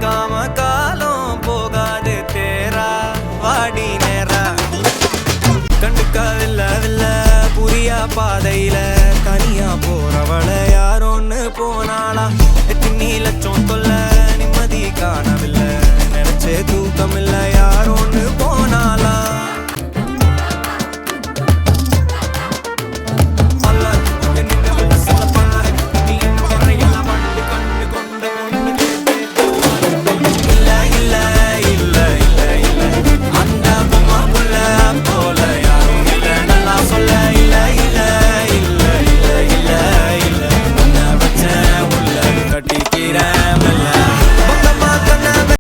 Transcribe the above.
பார்க்காம காலம் போகாது தேரா வாடி நேரா கண்டுக்காவில்ல புரியா பாதையில தனியா போறவள யாரோன்னு போனாளா எத்தனை லட்சம் தொல்ல